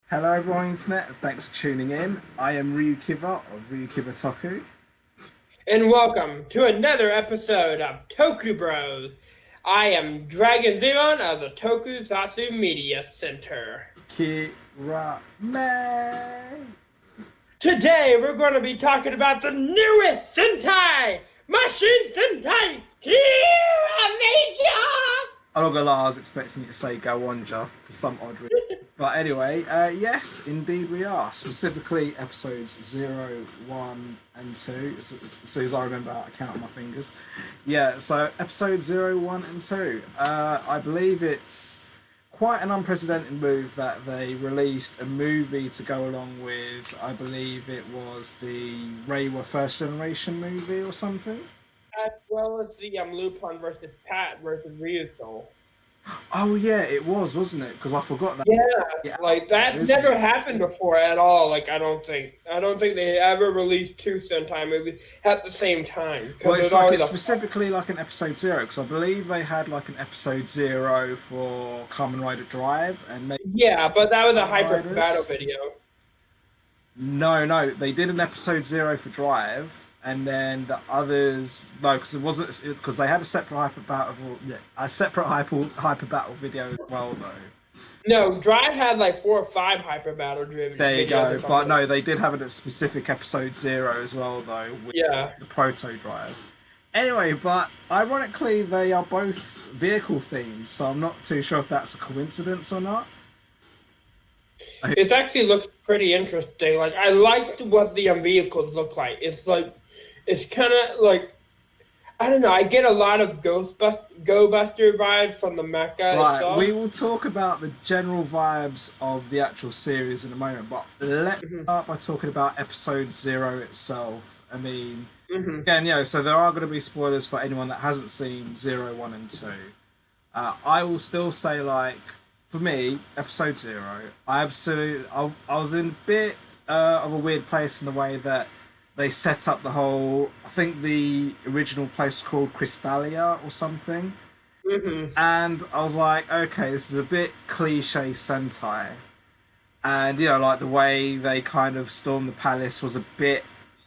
Hello everyone internet, and thanks for tuning in. I am RyuKiva of RyuKiva Toku. And welcome to another episode of Toku Bros. I am Dragon Zeron of the Tokusatsu Media Center. Kirameiger. Today we're going to be talking about the newest Sentai! Machine Sentai Kirameiger! I'm not gonna lie, I was expecting you to say Gawanja for some odd reason. But anyway, yes, indeed we are. Specifically episodes 0, 1 and 2. As soon as I remember how to count on my fingers. Yeah, so episodes 0, 1 and 2. I believe it's quite an unprecedented move that they released a movie to go along with, I believe it was the Reiwa First Generation movie or something. As well as the Lupin versus Pat versus Ryuko. Oh yeah, it was, wasn't it? Because I forgot that. Yeah, like that's never happened before at all. Like I don't think they ever released two Sentai movies at the same time. Well, it's specifically like an episode 0 because I believe they had like an episode 0 for Kamen Rider Drive and maybe but that was a hyper battle video. No, they did an episode 0 for Drive. And then the others, no, because it wasn't because they had a separate hyper battle video as well, though. No, Drive had like 4 or 5 hyper battle videos. There you go, but no, they did have a specific episode 0 as well, though. With the Proto Drive. Anyway, but ironically, they are both vehicle themed, so I'm not too sure if that's a coincidence or not. It actually looks pretty interesting. Like I liked what the vehicles look like. It's kind of like, I don't know, I get a lot of Go Buster vibes from the mecha. Right, itself. We will talk about the general vibes of the actual series in a moment, but let's start by talking about episode 0 itself. I mean, again, so there are going to be spoilers for anyone that hasn't seen 0, 1 and 2. I will still say, like, for me, episode 0, I was in a bit of a weird place in the way that they set up the whole, I think the original place was called Crystalia or something. And I was like, okay, this is a bit cliche Sentai. And, like the way they kind of stormed the palace was a bit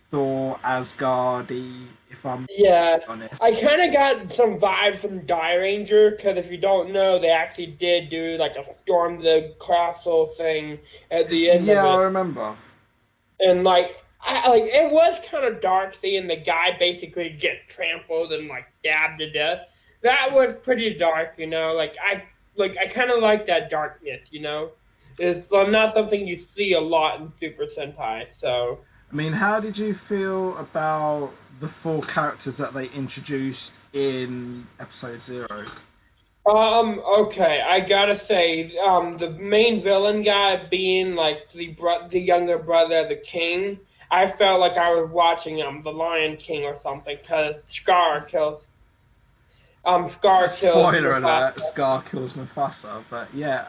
Thor, Asgard-y, if I'm honest. I kind of got some vibes from Gekiranger, because if you don't know, they actually did do like a storm the castle thing at the end of it. Yeah, I remember. And it was kind of dark seeing the guy basically get trampled and like stabbed to death. That was pretty dark, I kind of like that darkness, It's not something you see a lot in Super Sentai. So I mean, how did you feel about the 4 characters that they introduced in episode 0? Okay, I gotta say, the main villain guy being like the younger brother of the king. I felt like I was watching The Lion King or something, because Scar kills Spoiler alert, Scar kills Mufasa, but yeah,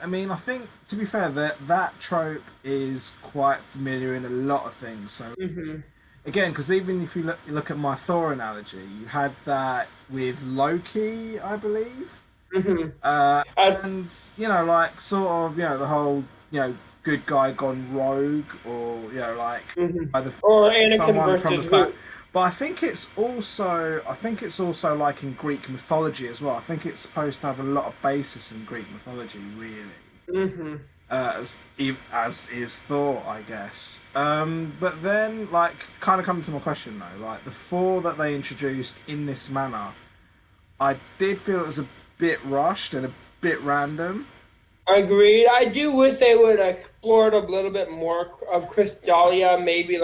I mean, I think, to be fair, that trope is quite familiar in a lot of things, so again, because even if you look at my Thor analogy, you had that with Loki, I believe, and, like, sort of, the whole, good guy gone rogue, or either or Anakin versus Luke. But I think it's also like in Greek mythology as well. I think it's supposed to have a lot of basis in Greek mythology, really. As is Thor, I guess. But then, like, kind of coming to my question though, like the 4 that they introduced in this manner, I did feel it was a bit rushed and a bit random. Agreed. I do wish they would explore it a little bit more of Crystalia, maybe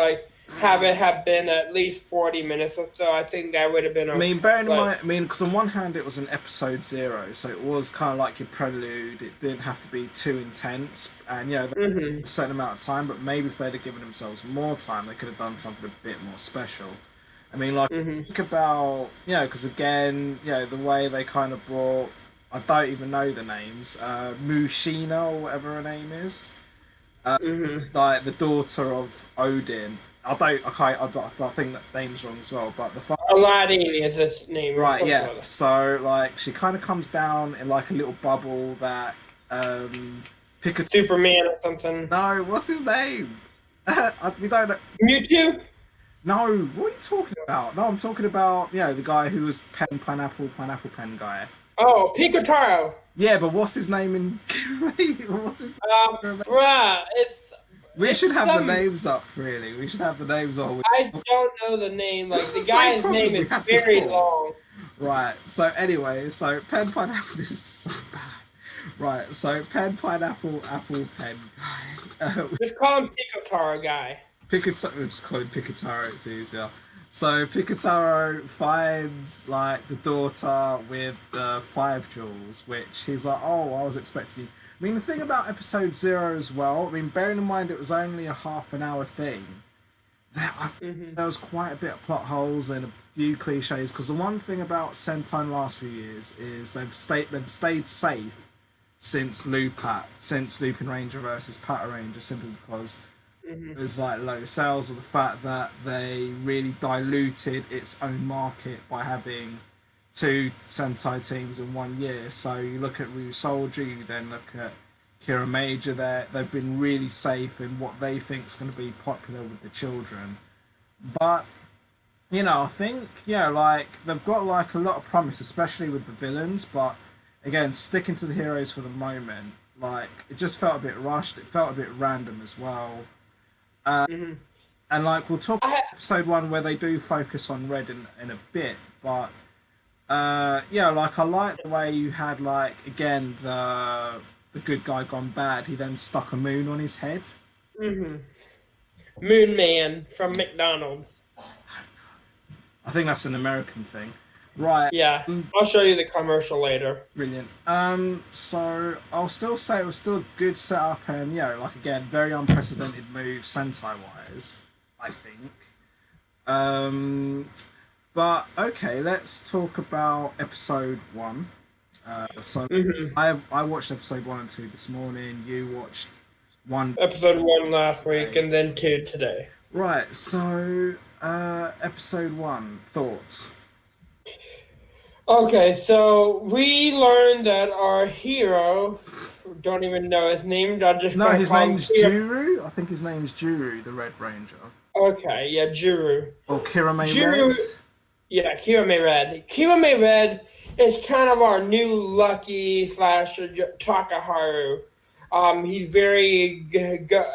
have it have been at least 40 minutes or so. I think that would have been. Bearing in mind, because on one hand it was an episode 0, so it was kind of like your prelude. It didn't have to be too intense, and a certain amount of time. But maybe if they'd have given themselves more time, they could have done something a bit more special. I mean, think about because again, the way they kind of brought. I don't even know the names. Mushina or whatever her name is. Like the daughter of Odin. I think that name's wrong as well. But Aladdin is his name. Right, yeah. So like she kind of comes down in like a little bubble that Superman or something. No, what's his name? We don't know. Mewtwo? No, what are you talking about? No, I'm talking about, the guy who was pineapple pen guy. Oh, Pikachu. Yeah, but what's his name in what's his Bruh, We it's should have the some, names up, really. We should have the names on. I don't know the name. Like, This the is the same guy's problem name we is had very before. long. Right, so anyway, pen pineapple, this is so bad. Right, so pen pineapple apple pen guy. Just call him Pikachu guy. Picataro, we'll just call him Picataro, it's easier. So Picataro finds like the daughter with the 5 jewels, which he's like, oh, I was expecting you. I mean, the thing about episode 0 as well, I mean, bearing in mind it was only a half an hour thing, there was quite a bit of plot holes and a few cliches, because the one thing about Sentai in the last few years is they've stayed safe since Lupin Ranger versus Pata Ranger, simply because there's like low sales, or the fact that they really diluted its own market by having 2 Sentai teams in 1 year. So you look at Ryusolju, you then look at Kirameiger. They've been really safe in what they think is going to be popular with the children. But I think like they've got like a lot of promise, especially with the villains. But again, sticking to the heroes for the moment, like it just felt a bit rushed. It felt a bit random as well. And like we'll talk about episode 1 where they do focus on Red in a bit, but like I like the way you had like again the good guy gone bad. He then stuck a moon on his head. Moon Man from McDonald's. I think that's an American thing, right? Yeah, I'll show you the commercial later. Brilliant. So I'll still say it was still a good setup, and like again, very unprecedented move Sentai wise, I think. But okay, let's talk about episode 1. I watched episode 1 and 2 this morning. You watched episode 1 last week, and then 2 today. Right. So episode 1 thoughts. Okay, so we learned that our hero, don't even know his name. His name's Juru. I think his name's Juru, the Red Ranger. Okay, yeah, Juru. Or Kirameiger. Yeah, Kirameiger. Kirameiger is kind of our new Lucky / Takaharu. He's very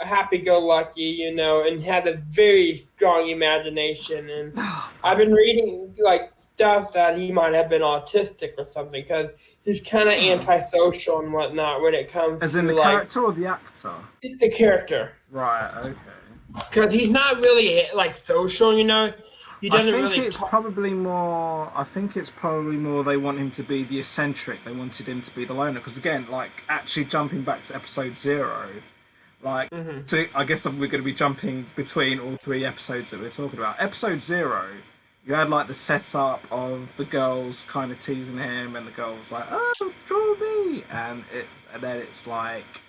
happy-go-lucky, and had a very strong imagination. And I've been reading like stuff that he might have been autistic or something, because he's kind of antisocial and whatnot when it comes to... As in the character or the actor? The character. Right, okay. Because he's not really like social, He doesn't really... I think it's probably more they want him to be the eccentric. They wanted him to be the loner. Because again, like actually jumping back to episode 0, like so I guess we're going to be jumping between all 3 episodes that we're talking about. Episode 0, you had like the setup of the girls kind of teasing him, and the girl was like, "Oh, draw me," and then it's like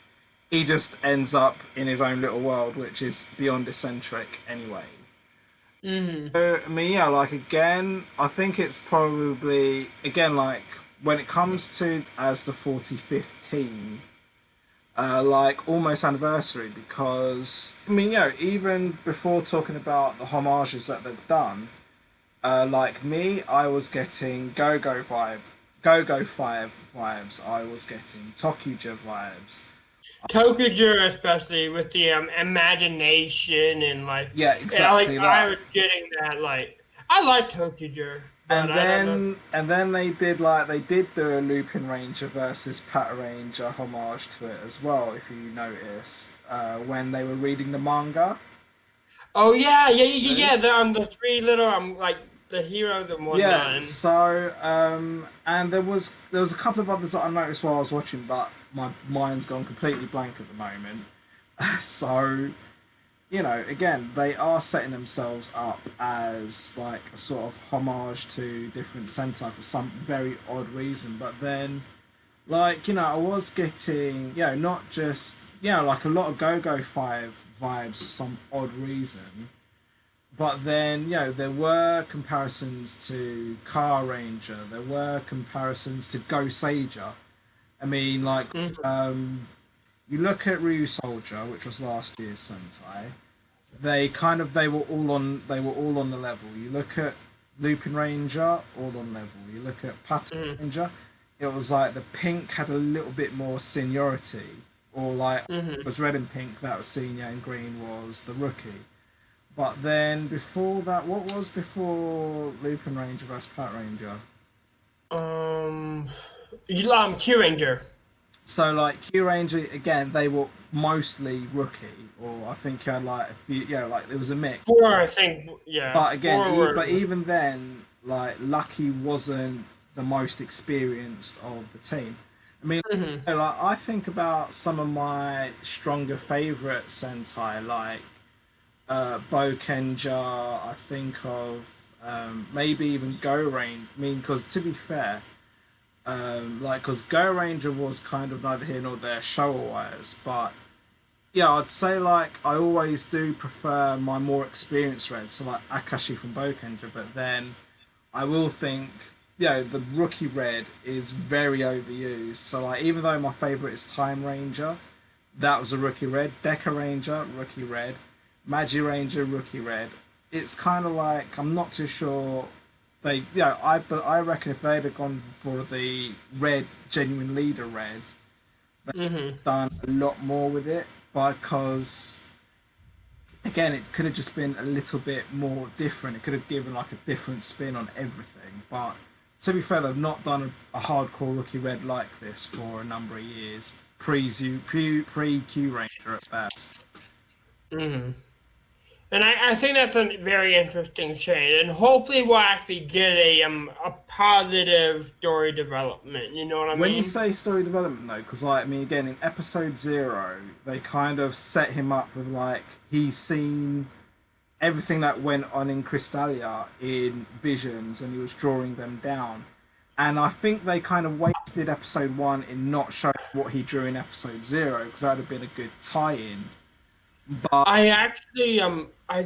he just ends up in his own little world, which is beyond eccentric anyway. So, I mean, like again, I think it's probably like when it comes to as the 45th team, like almost anniversary, because I mean, even before talking about the homages that they've done. Like me, I was getting Go-Go 5 vibes. I was getting Tokuja vibes. Tokuja, especially with the imagination and like... Yeah, exactly. I was getting that, like... I like Tokuja. And then they did the Lupin Ranger versus Pata Ranger homage to it as well, if you noticed, when they were reading the manga. Oh yeah. They're the 3 little like the heroes and whatnot. Yeah. So and there was a couple of others that I noticed while I was watching, but my mind's gone completely blank at the moment. So, again, they are setting themselves up as like a sort of homage to different Sentai for some very odd reason. But then, like, I was getting, not just, like a lot of Go-Go 5 vibes for some odd reason. But then, there were comparisons to Car Ranger. There were comparisons to Go Sager. I mean, like, You look at Ryu Soldier, which was last year's Sentai. They were all on the level. You look at Lupin Ranger, all on level. You look at Pattern Ranger, it was like the pink had a little bit more seniority, or like it was red and pink that was senior and green was the rookie. But then before that, what was before Lupin Ranger vs Pat Ranger? Kyuranger. So like Kyuranger again, they were mostly rookie, or I think you had like a few, like there was a mix. 4, I think, yeah. But again, but even then, like Lucky wasn't the most experienced of the team. I mean, like I think about some of my stronger favorite Sentai, like Bokenja. I think of maybe even Go Ranger. I mean, because to be fair. Because Go Ranger was kind of neither here nor there show-wise, but yeah, I'd say like I always do prefer my more experienced Reds, so like Akashi from Bokenja, but then I will think, the rookie Red is very overused. So like even though my favourite is Time Ranger, that was a rookie Red, Deca Ranger, rookie Red, Magi Ranger, rookie Red. It's kind of like I'm not too sure. I reckon if they'd have gone for the red genuine leader Red, they'd have done a lot more with it, because again it could have just been a little bit more different. It could have given like a different spin on everything. But to be fair, they've not done a hardcore rookie Red like this for a number of years. Pre Q Ranger at best. And I think that's a very interesting change, and hopefully we'll actually get a positive story development. You know what I mean? When you say story development, though, because like again, in episode 0, they kind of set him up with like he's seen everything that went on in Crystalia in visions, and he was drawing them down. And I think they kind of wasted episode 1 in not showing what he drew in episode 0, because that would have been a good tie-in. But I actually I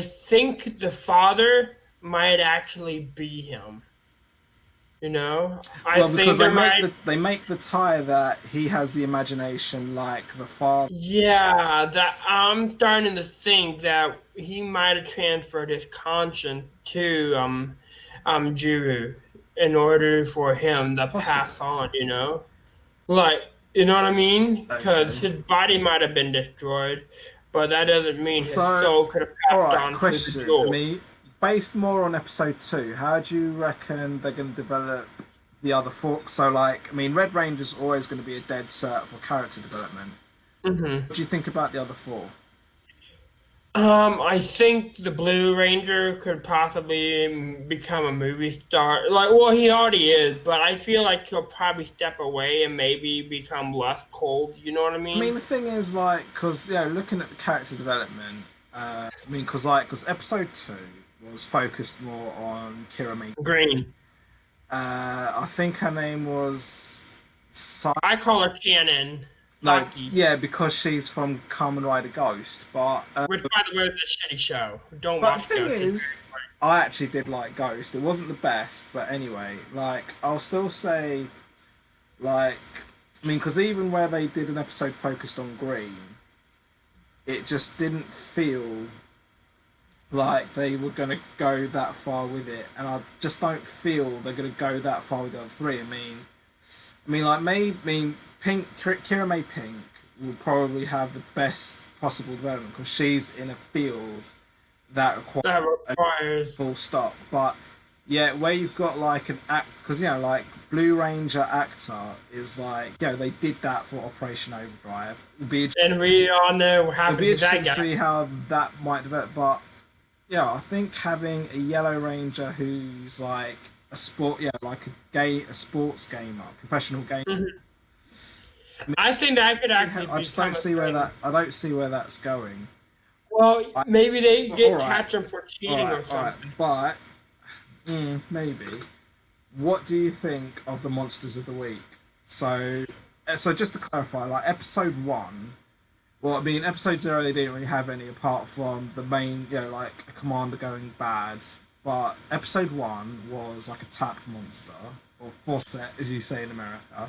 think the father might actually be him. You know? Because they make the tie that he has the imagination like the father. Yeah, that I'm starting to think that he might have transferred his conscience to Juru in order for him to pass on, you know? Like, you know what I mean? Because his body might have been destroyed, but that doesn't mean his soul could have passed on question. through the door. I mean, based more on episode 2, how do you reckon they're going to develop the other 4? So, like, I mean, Red Ranger's always going to be a dead cert for character development. What do you think about the other 4? I think the Blue Ranger could possibly become a movie star. Like, well, he already is, but I feel like he'll probably step away and maybe become less cold. You know what I mean? I mean, the thing is, like, because, looking at the character development, because episode 2 was focused more on Kirameiger. Green. I think her name was... I call her Canon. No, yeah, because she's from Kamen Rider Ghost, but... which, by the way, is a shitty show. Don't but watch the thing Ghost. Is, I actually did like Ghost. It wasn't the best, but anyway, like, I'll still say, like... I mean, because even where they did an episode focused on Green, it just didn't feel like they were going to go that far with it, and I just don't feel they're going to go that far with the other 3. Pink, Kiramei Pink will probably have the best possible development because she's in a field that requires a full stop. But yeah, where you've got like an act, because like Blue Ranger actor is like, they did that for Operation Overdrive. And we all know how it'll be interesting to see how that might develop. But I think having a Yellow Ranger who's like a sport, like a sports gamer, professional gamer. I think that could actually. I just don't see where that. I don't see where that's going. Well, maybe they catch them for cheating or something. But maybe. What do you think of the monsters of the week? So just to clarify, like episode 1. Well, I mean, episode 0 they didn't really have any apart from the main, like a commander going bad. But episode 1 was like a tap monster or forset, as you say in America.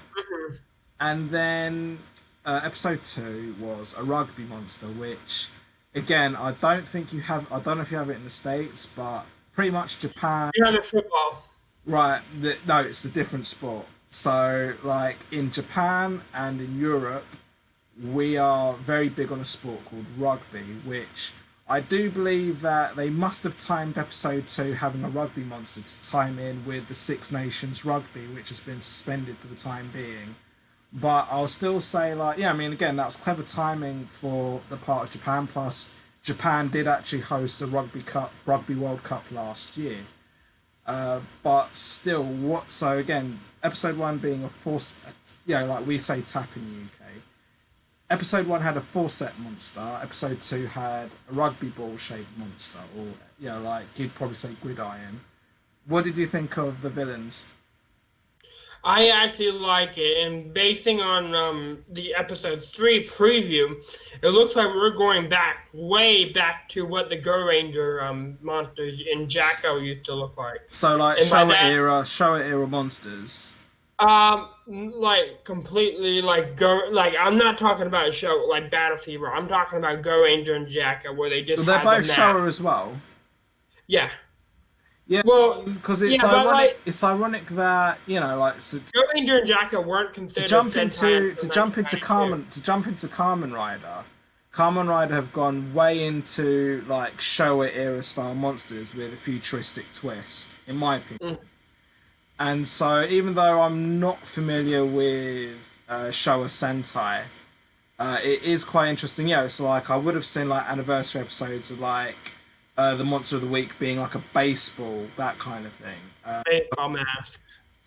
And then episode 2 was a rugby monster, which, again, I don't know if you have it in the States, but pretty much Japan. You have a football. Right, no, it's a different sport. So, like, in Japan and in Europe, we are very big on a sport called rugby, which I do believe that they must have timed episode 2 having a rugby monster to time in with the Six Nations rugby, which has been suspended for the time being. But I'll still say, like, yeah, I mean, again, that was clever timing for the part of Japan. Plus, Japan did actually host a Rugby World Cup last year. But still, so again, episode 1 being a force, like we say tap in the UK. Episode 1 had a 4-set monster. Episode 2 had a rugby ball shaped monster, or like you'd probably say gridiron. What did you think of the villains? I actually like it, and basing on the episode 3 preview, it looks like we're going way back to what the Gekiranger monsters in Jacko used to look like. So like Showa era monsters. Like completely like I'm not talking about a show like Battle Fever. I'm talking about Gekiranger and Jacko, where they just they're both Showa as well. Yeah. Yeah, well, because it's ironic. Like, it's ironic that Gekiranger and Jacko weren't considered to jump into Kamen Rider. Kamen Rider have gone way into like Showa era style monsters with a futuristic twist, in my opinion. And so, even though I'm not familiar with Showa Sentai, it is quite interesting. So like I would have seen like anniversary episodes of like. The monster of the week being like a baseball, that kind of thing. Baseball mask.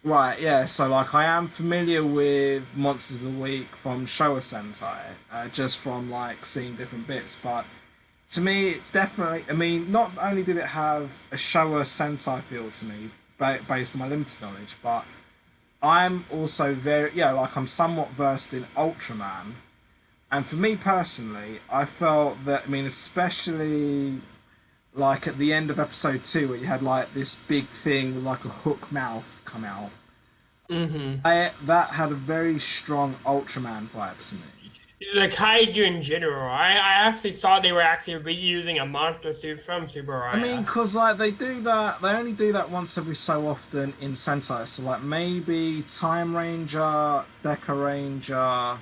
Right, yeah. So like I am familiar with monsters of the week from Showa Sentai, just from like seeing different bits. But to me, definitely, I mean, not only did it have a Showa Sentai feel to me, based on my limited knowledge, but I'm also I'm somewhat versed in Ultraman. And for me personally, I felt that, I mean, especially like at the end of episode 2 where you had like this big thing with like a hook mouth come out. That had a very strong Ultraman vibe to me. The kaiju in general, I actually thought they were actually reusing a monster suit from Subaraya. I mean, because like they only do that once every so often in Sentai. So like maybe Time Ranger, Gekiranger,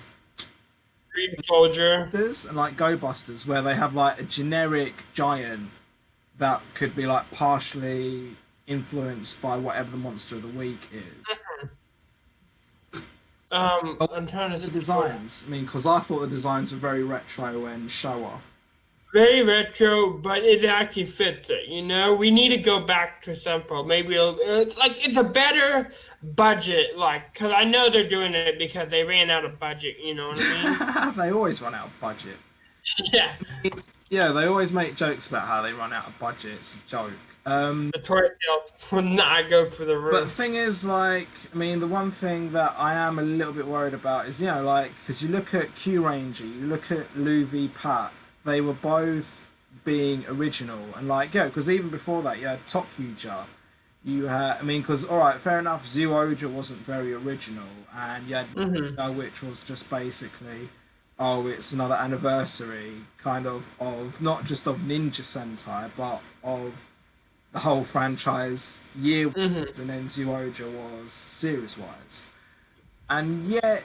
Green Soldier, and like Go Busters, where they have like a generic giant that could be like partially influenced by whatever the monster of the week is. I'm trying to the designs. I mean, because I thought the designs were very retro and Showa. Very retro, but it actually fits it. We need to go back to simple. Maybe it's a better budget, because I know they're doing it because they ran out of budget. You know what I mean? They always run out of budget. Yeah. Yeah, they always make jokes about how they run out of budget. It's a joke. The toy sales will not go for the roof. But the thing is, like, I mean, the one thing that I am a little bit worried about is, because you look at Kyuranger, you look at Luffy, Pat, they were both being original. And, because even before that, you had Tokuja. You had, I mean, because, alright, fair enough, Zyuohger wasn't very original. And you had which was just basically... it's another anniversary, kind of not just of Ninja Sentai, but of the whole franchise year-wise, and then Zyuohger was series-wise. And yet,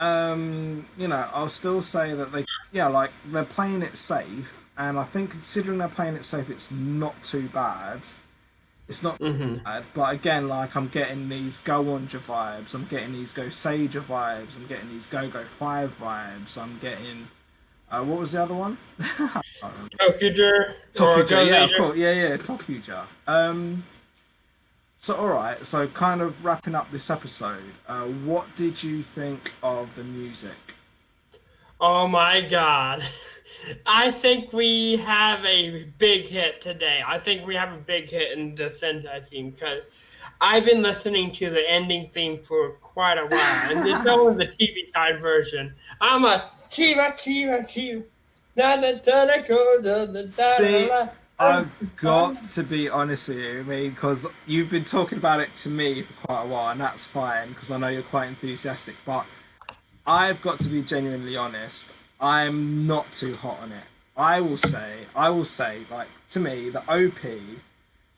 I'll still say that they're playing it safe, and I think considering they're playing it safe, it's not too bad. It's not bad, but again, I'm getting these Go-Onja vibes, I'm getting these Go-Seija vibes, I'm getting these Go-Go 5 vibes, I'm getting... what was the other one? Tokuja. Yeah, of course. Yeah, Tokuja. So, alright, so kind of wrapping up this episode, what did you think of the music? Oh my god. I think we have a big hit today. I think we have a big hit in the Sentai theme because I've been listening to the ending theme for quite a while, and it's only the TV side version. I'm a Kiva. See, I've got to be honest with you, because you've been talking about it to me for quite a while, and that's fine because I know you're quite enthusiastic. But I've got to be genuinely honest. I'm not too hot on it. I will say, like, to me, the OP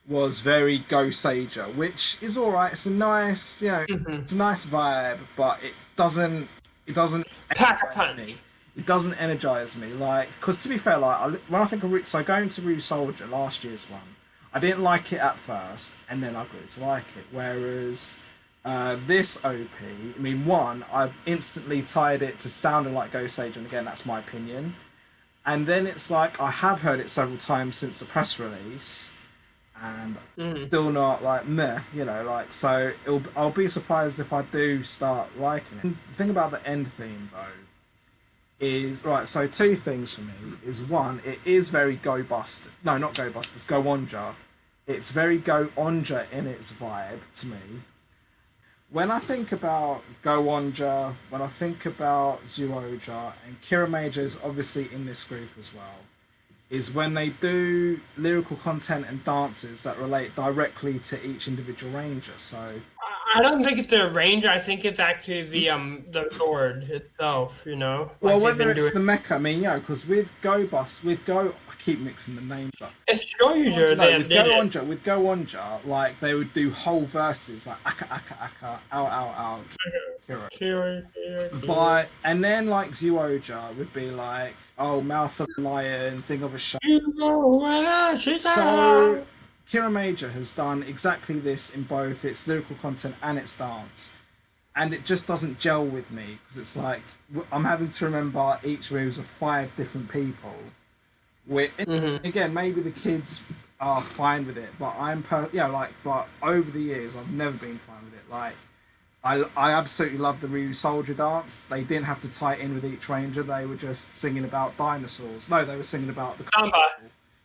was very Go Sager, which is all right. It's a nice, it's a nice vibe, but it doesn't Pack a energize punch. me. It doesn't energize me, like, because to be fair, like, when I think of so going to Ryu Soldier, last year's one, I didn't like it at first, and then I grew to like it. Whereas this OP, I mean, one, I've instantly tied it to sounding like Go Sage, and again, that's my opinion. And then it's like I have heard it several times since the press release, and still not like meh, like so. I'll be surprised if I do start liking it. The thing about the end theme though is right. So two things for me is one, it is very Go Buster. No, not Go Busters. Go Onja. It's very Go Onja in its vibe to me. When I think about Go Onja, when I think about Zyuoja, and Kirameiger is obviously in this group as well, is when they do lyrical content and dances that relate directly to each individual ranger. So I don't think it's the ranger. I think it's actually the sword itself. well, whether it's the mecha, I mean, because with Go, I keep mixing the names up. It's Shoyuger. No, with Go Onja, like they would do whole verses like aka aka aka, ow ow ow, Kira. But and then like Zyuoja would be like, oh, mouth of a lion, thing of a shark. So Kirameiger has done exactly this in both its lyrical content and its dance, and it just doesn't gel with me because it's like I'm having to remember each moves of 5 different people. Again, maybe the kids are fine with it, but but over the years I've never been fine with it. Like I absolutely love the Ryu Soldier dance. They didn't have to tie it in with each ranger. They were just singing about dinosaurs. No, they were singing about the carnival.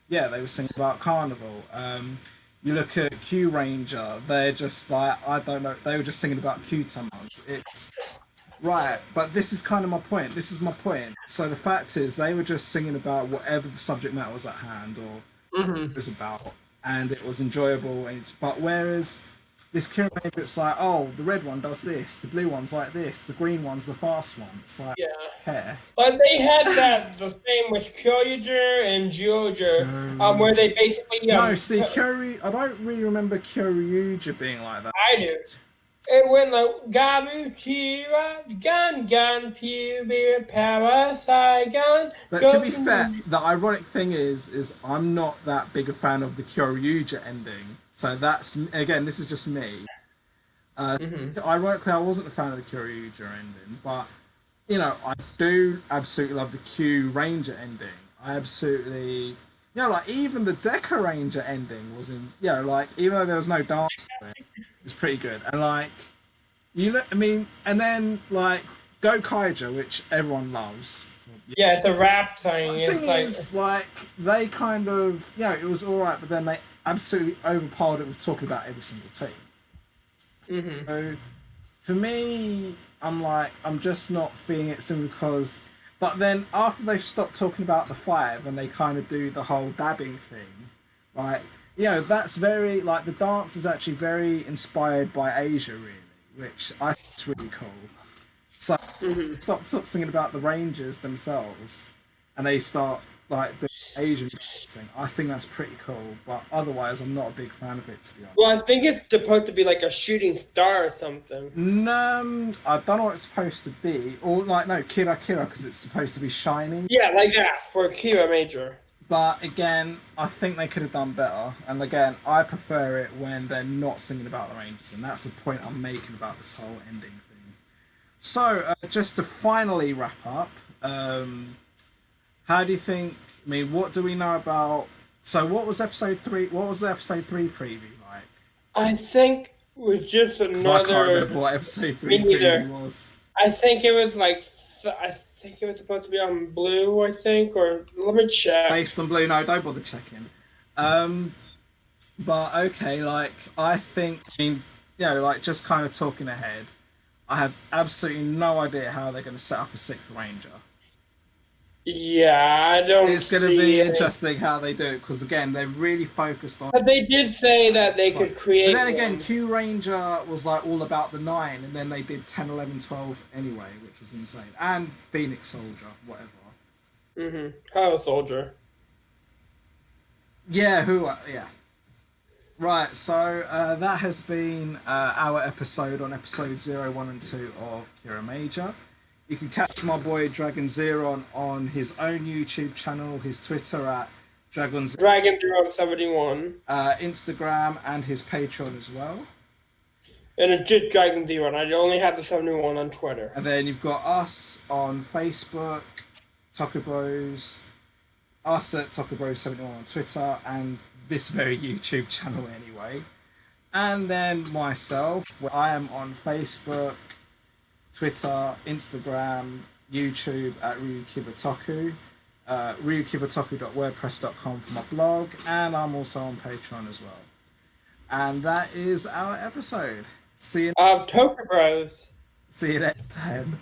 Yeah, they were singing about carnival. You look at Kyuranger, they're just like, I don't know, they were just singing about Q-Tamas. It's right, but this is kind of my point. This is my point. So the fact is, they were just singing about whatever the subject matter was at hand or it was about, and it was enjoyable. But whereas this Kirameiger, it's like, oh, the red one does this, the blue one's like this, the green one's the fast one. It's like, I don't care. But they had the same with Kyoryuger and Zyuoja, where they basically... no, see, I don't really remember Kyoryuger being like that. I do. It went like, Gabu, Kira, Gun, Puber, Power, Saigon... But to be fair, the ironic thing is I'm not that big a fan of the Kyoryuger ending. So that's, again, this is just me. Ironically, I wasn't a fan of the Kyoryuger ending, but, I do absolutely love the Q Ranger ending. I absolutely, like, even the Deca Ranger ending was in, like, even though there was no dance to it, it was pretty good. And, like, and then, like, Go Kaija, which everyone loves. Yeah, the rap thing. The thing is, like, they kind of, it was alright, but then they absolutely overpowered it with talking about every single team. So for me, I'm just not feeling it simply because. But then after they stopped talking about the 5 and they kind of do the whole dabbing thing, like that's very like the dance is actually very inspired by Asia, really, which I think is really cool. So stop singing about the Rangers themselves, and they start like the Asian dancing. I think that's pretty cool, but otherwise I'm not a big fan of it, to be honest. Well, I think it's supposed to be like a shooting star or something. No, I don't know what it's supposed to be. Or like, no, Kira because it's supposed to be shiny. Yeah, like that, for Kirameiger. But again, I think they could have done better. And again, I prefer it when they're not singing about the Rangers, and that's the point I'm making about this whole ending thing. So, just to finally wrap up, how do you think? I mean, what do we know about? So, what was episode 3? What was the episode 3 preview like? I think it was just another. I can't remember what episode 3 preview was. I think it was like. I think it was supposed to be on Blue. I think, or let me check. Based on Blue, no, don't bother checking. But okay, like I think, like just kind of talking ahead. I have absolutely no idea how they're going to set up a 6th Ranger. Yeah, I don't. It's going to be interesting how they do it because again, they're really focused on. But they did say that they could create. But then again, one. Kyuranger was like all about the 9, and then they did 10, 11, 12 anyway, which was insane. And Phoenix Soldier, whatever. Hello, Soldier. Yeah, yeah. Right, so that has been our episode on episode 0, 1, and 2 of Kirameiger. You can catch my boy Dragon Zeron on his own YouTube channel, his Twitter at Dragon 71, Instagram, and his Patreon as well. And it's just Dragon Zeron. I only have the 71 on Twitter. And then you've got us on Facebook, Toku Bros, us at Toku Bros 71 on Twitter, and this very YouTube channel anyway. And then myself, where I am on Facebook, Twitter, Instagram, YouTube at RyuKiva Toku, ryukivatoku.wordpress.com for my blog, and I'm also on Patreon as well. And that is our episode. See you. Toku Bros. See you next time.